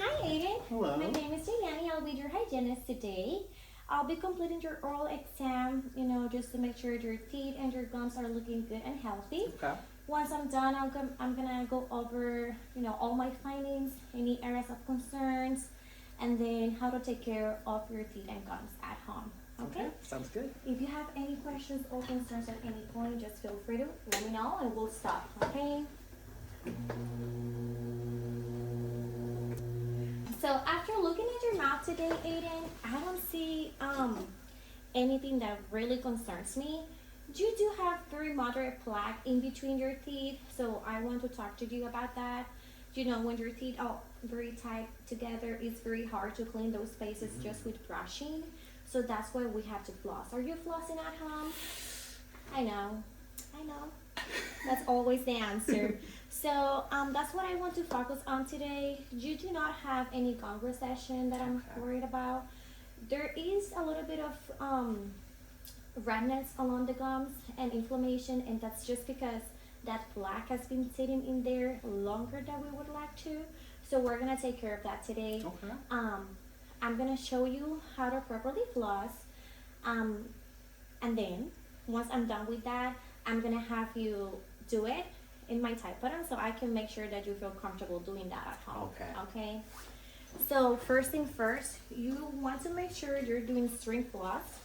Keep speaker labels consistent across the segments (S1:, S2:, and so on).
S1: Hi Aiden.
S2: Hello.
S1: My name is Jayani. I'll be your hygienist today. I'll be completing your oral exam, just to make sure your teeth and your gums are looking good and healthy.
S2: Okay.
S1: Once I'm done, I'm gonna go over, all my findings, any areas of concerns, and then how to take care of your teeth and gums at home. Okay?
S2: Sounds good.
S1: If you have any questions or concerns at any point, just feel free to let me know and we'll stop. Okay? So after looking at your mouth today, Aiden, I don't see anything that really concerns me. You do have very moderate plaque in between your teeth, so I want to talk to you about that. When your teeth are very tight together, it's very hard to clean those spaces just with brushing. So that's why we have to floss. Are you flossing at home? I know. That's always the answer. So that's what I want to focus on today. You do not have any gum recession that I'm worried about. There is a little bit of redness along the gums and inflammation, and that's just because that plaque has been sitting in there longer than we would like to. So we're gonna take care of that today.
S2: Okay.
S1: I'm gonna show you how to properly floss, and then once I'm done with that, I'm gonna have you do it in my type button so I can make sure that you feel comfortable doing that at home. Okay. So first thing first, you want to make sure you're doing string floss.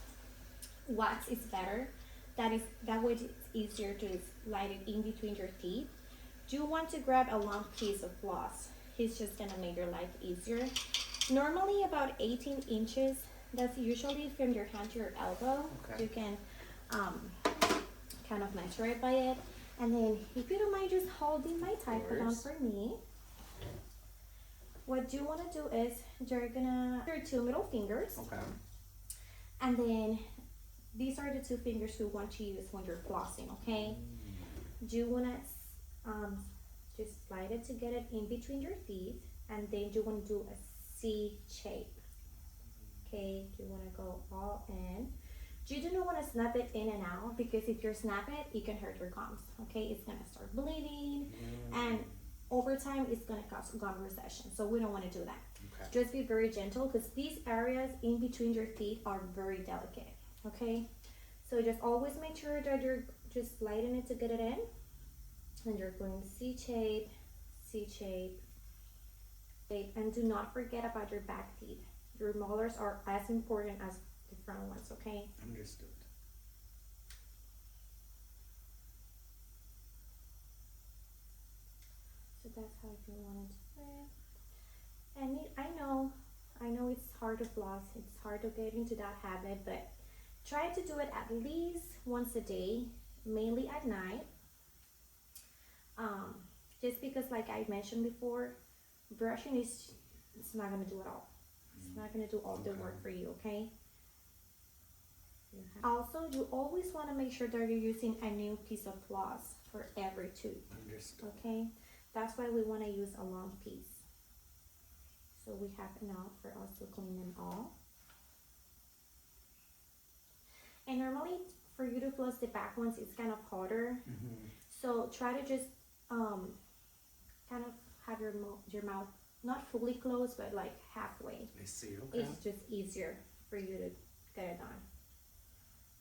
S1: Wax is better. That way it's easier to slide it in between your teeth. Do you want to grab a long piece of floss? It's just gonna make your life easier. Normally about 18 inches. That's usually from your hand to your elbow.
S2: Okay.
S1: You can kind of measure it by it. And then if you don't mind just holding my type button for me. What you want to do is you're gonna your two middle fingers.
S2: Okay.
S1: And then these are the two fingers you want to use when you're flossing, okay? Do you want to just slide it to get it in between your teeth, and then you want to do a C shape, okay? You want to go all in. You do not want to snap it in and out, because if you snap it, it can hurt your gums, okay? It's going to start bleeding, and over time, it's going to cause gum recession, so we don't want to do that.
S2: Okay.
S1: Just be very gentle, because these areas in between your teeth are very delicate. Okay, so just always make sure that you're just sliding it to get it in, and you're going C shape, and do not forget about your back teeth. Your molars are as important as the front ones, okay?
S2: Understood.
S1: So that's how you want it to do it. And I know it's hard to floss, it's hard to get into that habit, but try to do it at least once a day, mainly at night. Just because, like I mentioned before, brushing it's not gonna do it all. It's not gonna do all the work for you, okay? Also, you always want to make sure that you're using a new piece of floss for every tooth.
S2: Understood.
S1: Okay, that's why we want to use a long piece, so we have enough for us to clean them all. And normally for you to floss the back ones, it's kind of harder. So try to just kind of have your mouth not fully closed, but like halfway.
S2: I see. Okay.
S1: It's just easier for you to get it done.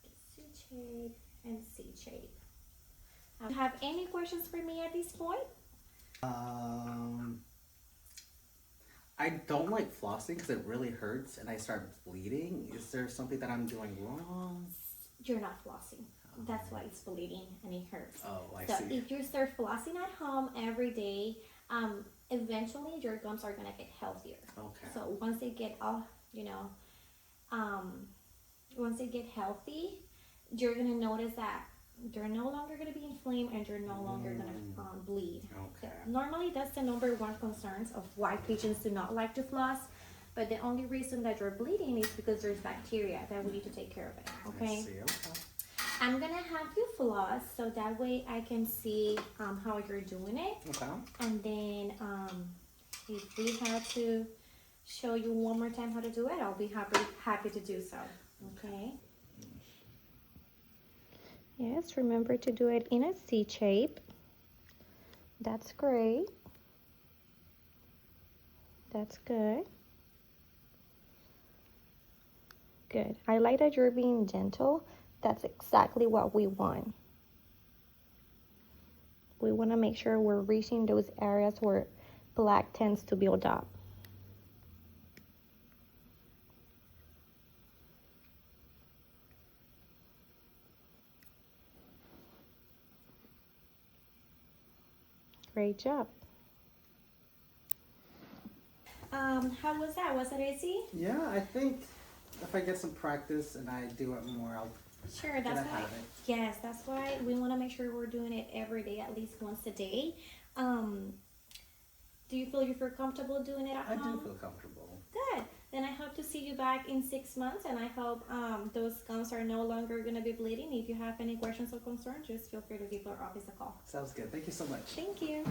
S1: Just C shape and C shape. Do you have any questions for me at this point?
S2: I don't like flossing because it really hurts and I start bleeding. Is there something that I'm doing wrong?
S1: You're not flossing. That's why it's bleeding and it hurts.
S2: Oh, I
S1: so
S2: see.
S1: if you start flossing at home every day, eventually your gums are gonna get healthier.
S2: Okay.
S1: So once they get once they get healthy, you're gonna notice that they're no longer gonna be inflamed and you're no longer gonna bleed.
S2: Okay.
S1: Normally, that's the number one concerns of why patients do not like to floss. But the only reason that you're bleeding is because there's bacteria that we need to take care of it. Okay.
S2: I see. Okay.
S1: I'm gonna have you floss so that way I can see how you're doing it.
S2: Okay.
S1: And then if we have to show you one more time how to do it, I'll be happy to do so. Okay. Yes, remember to do it in a C shape. That's great. That's good. Good. I like that you're being gentle. That's exactly what we want. We want to make sure we're reaching those areas where black tends to build up. Great job. How was that? Was it easy?
S2: Yeah, I think if I get some practice and I do it more, I'll
S1: Sure, that's
S2: get a
S1: why.
S2: habit.
S1: Yes, that's why we want to make sure we're doing it every day, at least once a day. Um, do you feel comfortable doing it at
S2: I do
S1: home?
S2: feel comfortable.
S1: Good. Then I hope to see you back in 6 months, and I hope those gums are no longer gonna be bleeding. If you have any questions or concerns, just feel free to give our office a call.
S2: Sounds good. Thank you so much.
S1: Thank you.